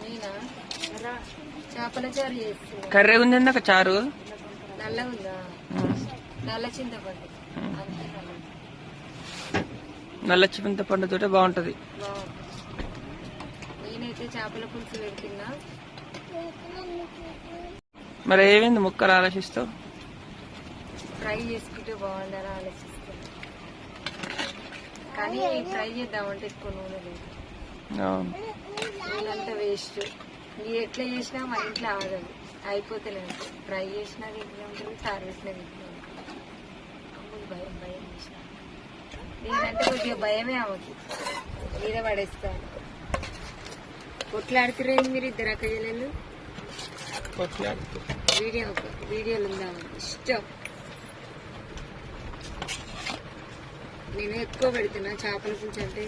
నేనా చేపల చారు చేస్తున్నా. కర్రీ ఉంది అక్క చారు. నల్ల ఉందా? నల్ల చింతపండు. అంతే నల్ల చింతపండు తోటే బాగుంటది. నేనైతే చేపల పులుసు పెడుతున్నా. మరి ఏమైంది ముక్కలు ఆలోచిస్తావు? ఫ్రై చేసుకుంటే బాగుందని ఆలోచిస్తాను, కానీ ఫ్రై చేద్దామంటే ఎక్కువ నూనె లేదు. నూనెంతా వేస్ట్. ఎట్లా చేసినా మా ఇంట్లో ఆగదు, అయిపోతలేదు. ఫ్రై చేసినా ఇంట్లో ఉంటుంది, చారు వేసినా ఇంట్లో ఉంటుంది. అమ్మకి భయం భయం చేసిన. నేనంటే కొద్దిగా భయమే ఆమెకి, మీద పడేస్తాను. కొట్లాడుతురేంది మీరు ఇద్దరు అక్క చెల్లెళ్ళు? వీడియోలు ఉందామని ఇష్టం. నేను ఎక్కువ పెడుతున్నా చేపల పులుసు అంటే.